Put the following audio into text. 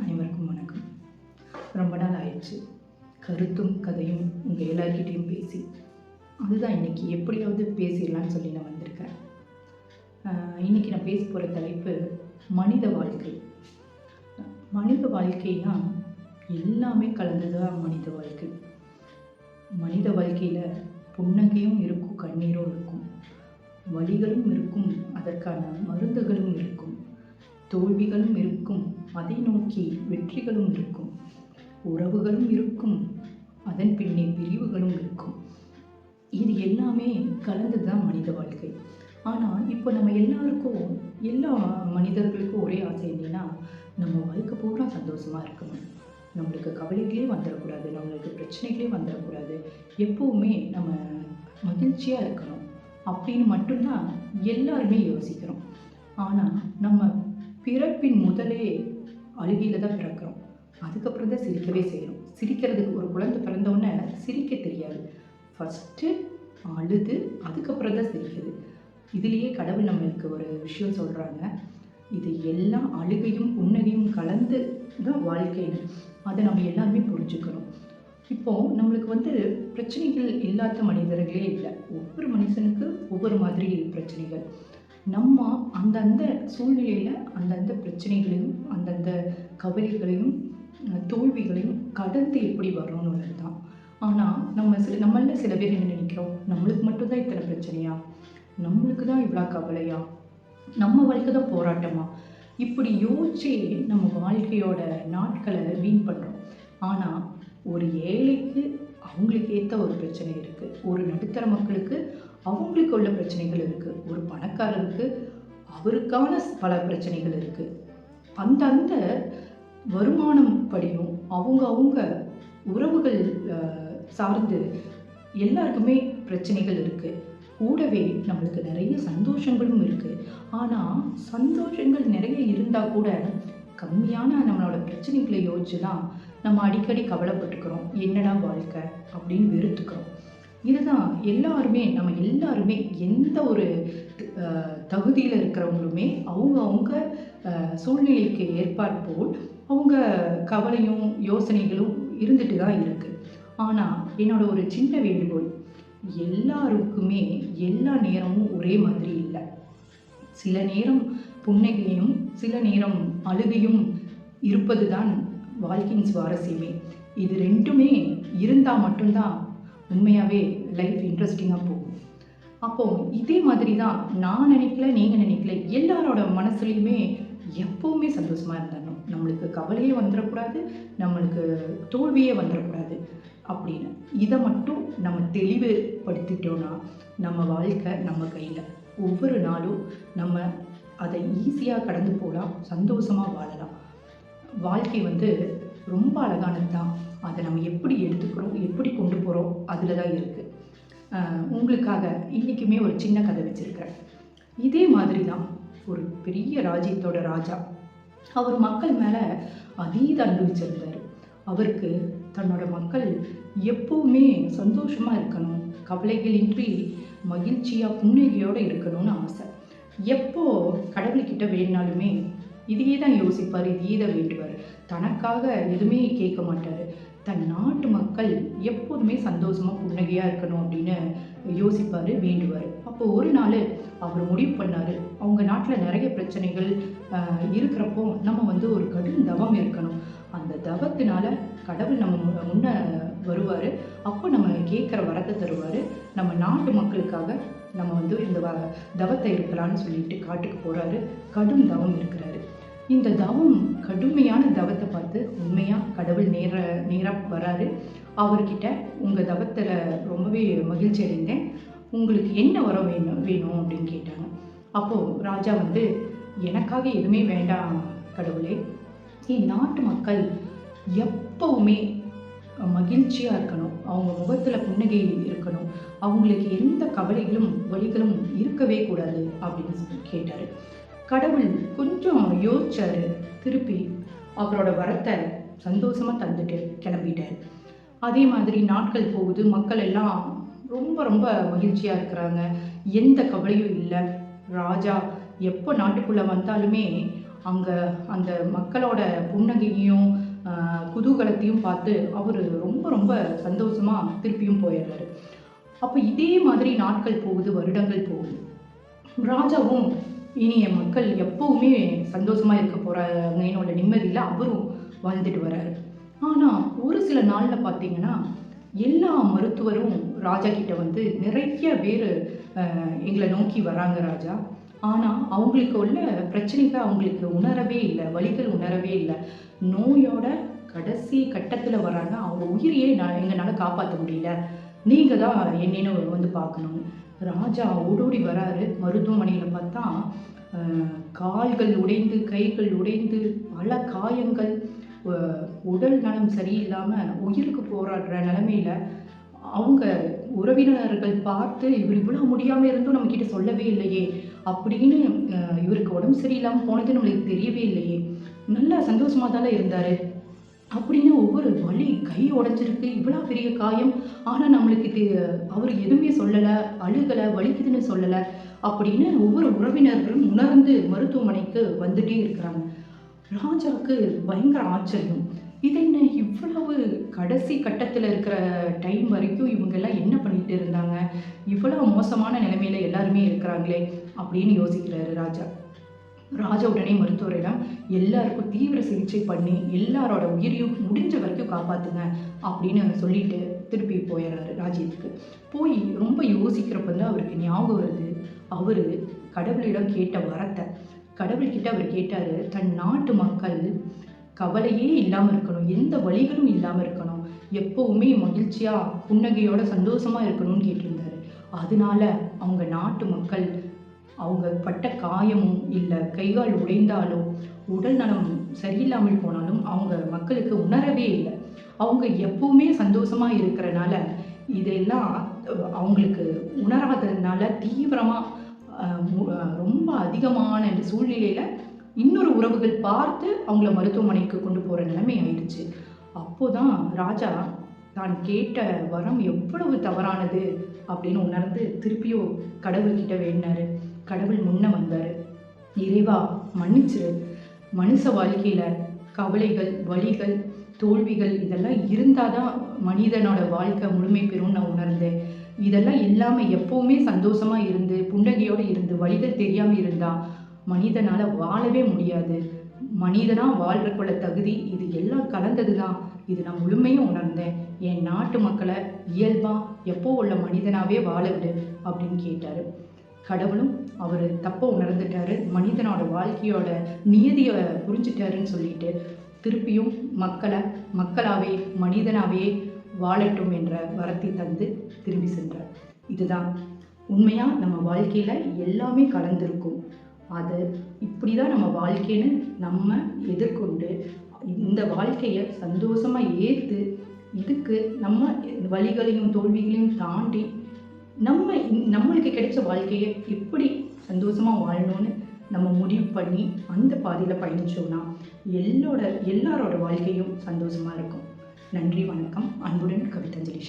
அனைவருக்கும் வணக்கம். ரொம்ப நாள் ஆயிடுச்சு கருத்தும் கதையும் உங்கள் எல்லார்கிட்டேயும் பேசி. அதுதான் இன்றைக்கி எப்படியாவது பேசிடலான்னு சொல்லி நான் வந்திருக்கேன். இன்றைக்கி நான் பேச போகிற தலைப்பு மனித வாழ்க்கை. மனித வாழ்க்கைனா எல்லாமே கலந்தது தான் மனித வாழ்க்கை. மனித வாழ்க்கையில் புன்னகையும் இருக்கும், கண்ணீரும் இருக்கும், வலிகளும் இருக்கும், அதற்கான மருந்துகளும் இருக்கும், தோல்விகளும் இருக்கும், அதை நோக்கி வெற்றிகளும் இருக்கும், உறவுகளும் இருக்கும், அதன் பின்னே பிரிவுகளும் இருக்கும். இது எல்லாமே கலந்தது தான் மனித வாழ்க்கை. ஆனால் இப்போ நம்ம எல்லா மனிதர்களுக்கும் ஒரே ஆசை என்னன்னா, நம்ம வாழ்க்கை பூரா சந்தோஷமாக இருக்கணும், நம்மளுக்கு கவலைகளே வந்துடக்கூடாது, நம்மளுக்கு பிரச்சனைகளே வந்துடக்கூடாது, எப்போவுமே நம்ம மகிழ்ச்சியாக இருக்கணும் அப்படின்னு மட்டும்தான் எல்லாருமே யோசிக்கிறோம். ஆனால் நம்ம பிறப்பின் முதலே அழுகையில் தான் பிறக்கிறோம். அதுக்கப்புறம் தான் சிரிக்கவே செய்யணும். சிரிக்கிறதுக்கு ஒரு குழந்தை பிறந்தோடனே சிரிக்க தெரியாது, ஃபஸ்ட்டு அழுது அதுக்கப்புறம் தான் சிரிக்குது. இதுலேயே கடவுள் நம்மளுக்கு ஒரு விஷயம் சொல்கிறாங்க, இது எல்லாம் அழுகையும் புன்னகையும் கலந்து தான் வாழ்க்கைன்னு. அதை நம்ம எல்லாருமே புரிஞ்சுக்கணும். இப்போது நம்மளுக்கு பிரச்சனைகள் இல்லாத மனிதர்களே இல்லை. ஒவ்வொரு மனுஷனுக்கு ஒவ்வொரு மாதிரி பிரச்சனைகள். நம்ம அந்தந்த சூழ்நிலையில் அந்தந்த பிரச்சனைகளையும் அந்தந்த கவலைகளையும் தோல்விகளையும் கடந்து எப்படி வரணும்னு தான். ஆனால் நம்மள சில பேர் என்ன நினைக்கிறோம், நம்மளுக்கு மட்டும்தான் இத்தனை பிரச்சனையா, நம்மளுக்கு தான் இவ்வளோ கவலையா, நம்ம வாழ்க்கை தான் போராட்டமா, இப்படி யோசிச்சே நம்ம வாழ்க்கையோட நாட்களை வீண் பண்ணுறோம். ஆனால் ஒரு ஏழைக்கு அவங்களுக்கு ஏற்ற ஒரு பிரச்சனை இருக்குது, ஒரு நடுத்தர மக்களுக்கு அவங்களுக்கு உள்ள பிரச்சனைகள் இருக்குது, ஒரு பணக்காரருக்கு அவருக்கான பல பிரச்சனைகள் இருக்குது. அந்தந்த வருமானம் படியும் அவங்க உறவுகள் சார்ந்து எல்லாருக்குமே பிரச்சனைகள் இருக்குது. கூடவே நம்மளுக்கு நிறைய சந்தோஷங்களும் இருக்குது. ஆனால் சந்தோஷங்கள் நிறைய இருந்தால் கூட கம்மியான நம்மளோட பிரச்சனைகளை யோசிச்சு தான் நம்ம அடிக்கடி கவலைப்பட்டுக்கிறோம், என்னடா வாழ்க்கை அப்படின்னு வெறுத்துக்கிறோம். இதுதான் நம்ம எல்லாருமே எந்த ஒரு தகுதியில் இருக்கிறவங்களுமே அவங்க சூழ்நிலைக்கு ஏற்பாற்போல் அவங்க கவலையும் யோசனைகளும் இருந்துட்டு தான் இருக்குது. ஆனால் என்னோட ஒரு சின்ன வேண்டுகோள், எல்லாருக்குமே எல்லா நேரமும் ஒரே மாதிரி இல்லை. சில நேரம் புன்னகையும் சில நேரம் அழுகையும் இருப்பது தான் வாழ்க்கையின் சுவாரஸ்யமே. இது ரெண்டுமே இருந்தால் மட்டும்தான் உண்மையாகவே லைஃப் இன்ட்ரெஸ்டிங்காக போகும். அப்போது இதே மாதிரி தான் நான் நினைக்கல, நீங்கள் நினைக்கல, எல்லாரோட மனசுலையுமே எப்போவுமே சந்தோஷமாக இருந்துடணும், நம்மளுக்கு கவலையே வந்துடக்கூடாது, நம்மளுக்கு தோல்வியே வந்துடக்கூடாது அப்படின்னு. இதை மட்டும் நம்ம தெளிவுபடுத்திட்டோன்னா நம்ம வாழ்க்கை நம்ம கையில். ஒவ்வொரு நாளும் நம்ம அதை ஈஸியாக கடந்து போகலாம், சந்தோஷமாக வாழலாம். வாழ்க்கை ரொம்ப அழகானது தான். அதை நம்ம எப்படி எடுத்துக்கிறோம், எப்படி கொண்டு போகிறோம், அதில் தான் இருக்குது. உங்களுக்காக இன்றைக்குமே ஒரு சின்ன கதை வச்சுருக்கிறேன். இதே மாதிரி தான் ஒரு பெரிய ராஜ்யத்தோட ராஜா. அவர் மக்கள் மேலே அதீத அன்பு வச்சிருந்தார். அவருக்கு தன்னோட மக்கள் எப்போவுமே சந்தோஷமாக இருக்கணும், கவலைகளின்றி மகிழ்ச்சியாக புன்னகையோடு இருக்கணும்னு ஆசை. எப்போ கடவுள்கிட்ட வேணுனாலுமே இதையே தான் யோசிப்பார், இதையே தான் வேண்டுவார். தனக்காக எதுவுமே கேட்க மாட்டார். தன் நாட்டு மக்கள் எப்போதுமே சந்தோஷமாக புன்னகையாக இருக்கணும் அப்படின்னு யோசிப்பார், வேண்டுவார். அப்போ ஒரு நாள் அவர் முடிவு பண்ணார், அவங்க நாட்டில் நிறைய பிரச்சனைகள் இருக்கிறப்போ நம்ம ஒரு கடும் தவம் இருக்கணும், அந்த தவத்தினால கடவுள் நம்ம முன்ன வருவார், அப்போ நம்ம கேட்குற வரத்தை தருவார், நம்ம நாட்டு மக்களுக்காக நம்ம இந்த தவத்தை இருக்கலான்னு சொல்லிட்டு காட்டுக்கு போகிறாரு. கடும் தவம் இருக்கிறாரு. இந்த தவம் கடுமையான தவத்தை பார்த்து உண்மையாக கடவுள் நேராக வராரு. அவர்கிட்ட உங்கள் தவத்தில் ரொம்பவே மகிழ்ச்சி அடைந்தேன், உங்களுக்கு என்ன வரம் வேணும் அப்படின்னு கேட்டாங்க. அப்போது ராஜா எனக்காக எதுவுமே வேண்டாம் கடவுளே, என் நாட்டு மக்கள் எப்போவுமே மகிழ்ச்சியாக இருக்கணும், அவங்க முகத்தில் புன்னகை இருக்கணும், அவங்களுக்கு எந்த கவலைகளும் வலிகளும் இருக்கவே கூடாது அப்படின்னு கேட்டார். கடவுள் கொஞ்சம் யோசிச்சார், திருப்பி அவரோட வரத்தை சந்தோஷமாக தந்துட்டு கிளம்பிட்டார். அதே மாதிரி நாட்கள் போகுது, மக்கள் எல்லாம் ரொம்ப ரொம்ப மகிழ்ச்சியாக இருக்கிறாங்க, எந்த கவலையும் இல்லை. ராஜா எப்போ நாட்டுக்குள்ளே வந்தாலுமே அங்கே அந்த மக்களோட புன்னகையையும் குதூகலத்தையும் பார்த்து அவர் ரொம்ப ரொம்ப சந்தோஷமாக திருப்பியும் போயிடுறாரு. அப்போ இதே மாதிரி நாட்கள் போகுது, வருடங்கள் போகுது. ராஜாவும் இனி என் மக்கள் எப்பவுமே சந்தோஷமாக இருக்க போகிறாங்க என்னோட நிம்மதியில் அவரும் வாழ்ந்துட்டு வர்றாரு. ஆனால் ஒரு சில நாளில் பார்த்தீங்கன்னா எல்லா மருத்துவரும் ராஜா கிட்ட வந்து நிறைய பேர் எங்களை நோக்கி வராங்க ராஜா. ஆனால் அவங்களுக்கு உள்ள பிரச்சனைகள் அவங்களுக்கு உணரவே இல்லை, வலிகள் உணரவே இல்லை. நோயோட கடைசி கட்டத்தில் வராங்க. அவங்க உயிரையே எங்களால் காப்பாற்ற முடியல, நீங்கள் தான் என்னன்னு வந்து பார்க்கணும். ராஜா ஓடோடி வராரு. மருத்துவமனையில் பார்த்தா கால்கள் உடைந்து, கைகள் உடைந்து, பல காயங்கள், உடல் நலம் சரியில்லாமல் உயிருக்கு போராடுற நிலைமையில அவங்க உறவினர்கள் பார்த்து இவர் இவ்வளோ முடியாமல் இருந்தும் நம்மக்கிட்ட சொல்லவே இல்லையே அப்படின்னு, இவருக்கு உடம்பு சரியில்லாமல் போனது நம்மளுக்கு தெரியவே இல்லையே, நல்லா சந்தோஷமாக தானே இருந்தார் அப்படின்னு ஒவ்வொரு வலி, கை உடைஞ்சிருக்கு, இவ்வளோ பெரிய காயம், ஆனால் நம்மளுக்கு அவர் எதுவுமே சொல்லலை, அழுகலை, வலிக்குதுன்னு சொல்லலை அப்படின்னு ஒவ்வொரு உறவினர்களும் உணர்ந்து மருத்துவமனைக்கு வந்துட்டே இருக்கிறாங்க. ராஜாவுக்கு பயங்கர ஆச்சரியம். இது என்ன இவ்வளவு கடைசி கட்டத்தில் இருக்கிற டைம் வரைக்கும் இவங்கெல்லாம் என்ன பண்ணிட்டு இருந்தாங்க, இவ்வளோ மோசமான நிலைமையில எல்லாருமே இருக்கிறாங்களே அப்படின்னு யோசிக்கிறாரு ராஜா. ராஜா உடனே மருத்துவரிடம் எல்லாருக்கும் தீவிர சிகிச்சை பண்ணி எல்லாரோட உயிரையும் முடிஞ்ச வரைக்கும் காப்பாற்றுங்க அப்படின்னு சொல்லிட்டு திருப்பி போயிடுறாரு ராஜ்யத்துக்கு. போய் ரொம்ப யோசிக்கிறப்ப தான் அவருக்கு ஞாபகம் வருது, அவர் கடவுளிடம் கேட்ட வரத்தை. கடவுள்கிட்ட அவர் கேட்டார், தன் நாட்டு மக்கள் கவலையே இல்லாமல் இருக்கணும், எந்த வழிகளும் இல்லாமல் இருக்கணும், எப்போவுமே மகிழ்ச்சியாக புன்னகையோட சந்தோஷமாக இருக்கணும்னு கேட்டிருந்தாரு. அதனால அவங்க நாட்டு மக்கள் அவங்க பட்ட காயமும் இல்லை கைகால் உடைந்தாலும் உடல் நலம் சரியில்லாமல் போனாலும் அவங்க மக்களுக்கு உணரவே இல்லை. அவங்க எப்பவுமே சந்தோஷமாக இருக்கிறனால இதெல்லாம் அவங்களுக்கு உணராததுனால தீவிரமாக ரொம்ப அதிகமான இந்த சூழ்நிலையில் இன்னொரு உறவுகள் பார்த்து அவங்கள மருத்துவமனைக்கு கொண்டு போகிற நிலைமை ஆயிடுச்சு. அப்போதான் ராஜா தான் கேட்ட வரம் எவ்வளவு தவறானது அப்படின்னு உணர்ந்து திருப்பியும் கடவுள்கிட்ட வேண்டினாரு. கடவுள் முன்ன வந்தார். இறைவா மன்னிச்சிரு, மனுஷ வாழ்க்கையில் கவலைகள், வலிகள், தோல்விகள் இதெல்லாம் இருந்தால் தான் மனிதனோட வாழ்க்கை முழுமை பெறும்னு நான் உணர்ந்தேன். இதெல்லாம் இல்லாமல் எப்போவுமே சந்தோஷமாக இருந்து புன்னகையோடு இருந்து வலிகள் தெரியாமல் இருந்தால் மனிதனால் வாழவே முடியாது. மனிதனாக வாழ்றக்குள்ள தகுதி இது எல்லாம் கலந்தது தான், இது நான் முழுமையாக உணர்ந்தேன். என் நாட்டு மக்களை இயல்பாக எப்போ உள்ள மனிதனாகவே வாழ விடு அப்படின்னு கேட்டார். கடவுளும் அவர் தப்பை உணர்ந்துட்டாரு, மனிதனோட வாழ்க்கையோட நியதியை புரிஞ்சுட்டாருன்னு சொல்லிட்டு திருப்பியும் மக்களை மக்களாகவே மனிதனாகவே வாழட்டும் என்ற வரத்தை தந்து திரும்பி சென்றார். இதுதான் உண்மையாக நம்ம வாழ்க்கையில் எல்லாமே கலந்துருக்கும். அது இப்படி தான் நம்ம வாழ்க்கைன்னு நம்ம எதிர்கொண்டு இந்த வாழ்க்கையை சந்தோஷமாக ஏற்று இதுக்கு நம்ம வலிகளையும் தோல்விகளையும் தாண்டி நம்மளுக்கு கிடைச்ச வாழ்க்கையை எப்படி சந்தோஷமாக வாழணும்னு நம்ம முடிவு பண்ணி அந்த பாதையில் பயணிச்சோம்னா எல்லாரோட வாழ்க்கையும் சந்தோஷமாக இருக்கும். நன்றி, வணக்கம். அன்புடன் கவிதாஞ்சலி.